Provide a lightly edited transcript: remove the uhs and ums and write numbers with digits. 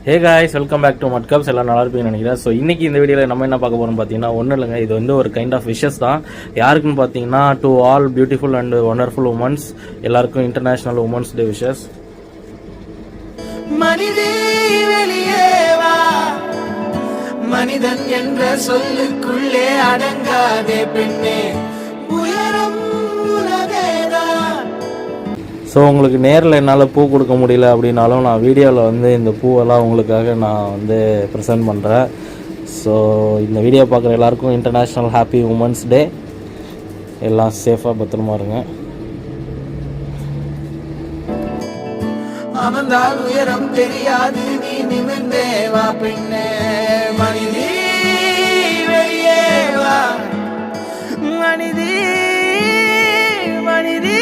Hey guys, welcome back to Mudcups. எல்லாம் நல்லா இருப்பீங்கன்னு நினைக்கிறேன். ஸோ இன்றைக்கி இந்த வீடியோவில் நம்ம என்ன பார்க்க போகிறோம் பார்த்தீங்கன்னா, ஒன்றும் இல்லைங்க, இது வந்து ஒரு கைண்ட் ஆஃப் விஷஸ் தான். யாருக்குன்னு பார்த்தீங்கன்னா, to all beautiful and wonderful women's, எல்லாருக்கும் இன்டர்நேஷ்னல் உமன்ஸ் டே விஷஸ். மனிதன் என்ற சொல்லுக்குள்ளே அடங்காதே பெண்ணே, உயரம் உலகேதான். ஸோ உங்களுக்கு நேரில் என்னால் பூ கொடுக்க முடியல அப்படின்னாலும் நான் வீடியோவில் வந்து இந்த பூவெல்லாம் உங்களுக்காக நான் வந்து ப்ரெசென்ட் பண்ணுறேன். ஸோ இந்த வீடியோ பார்க்குற எல்லாருக்கும் இன்டர்நேஷ்னல் ஹாப்பி உமன்ஸ் டே. எல்லாம் சேஃபாக பத்திரமா இருங்க. அமர்ந்தால் உயரம் தெரியாது, நீ நிமிர்ந்தே வா பெண்ணே, மனிதே வெளியே வா, மனிதே மனிதே.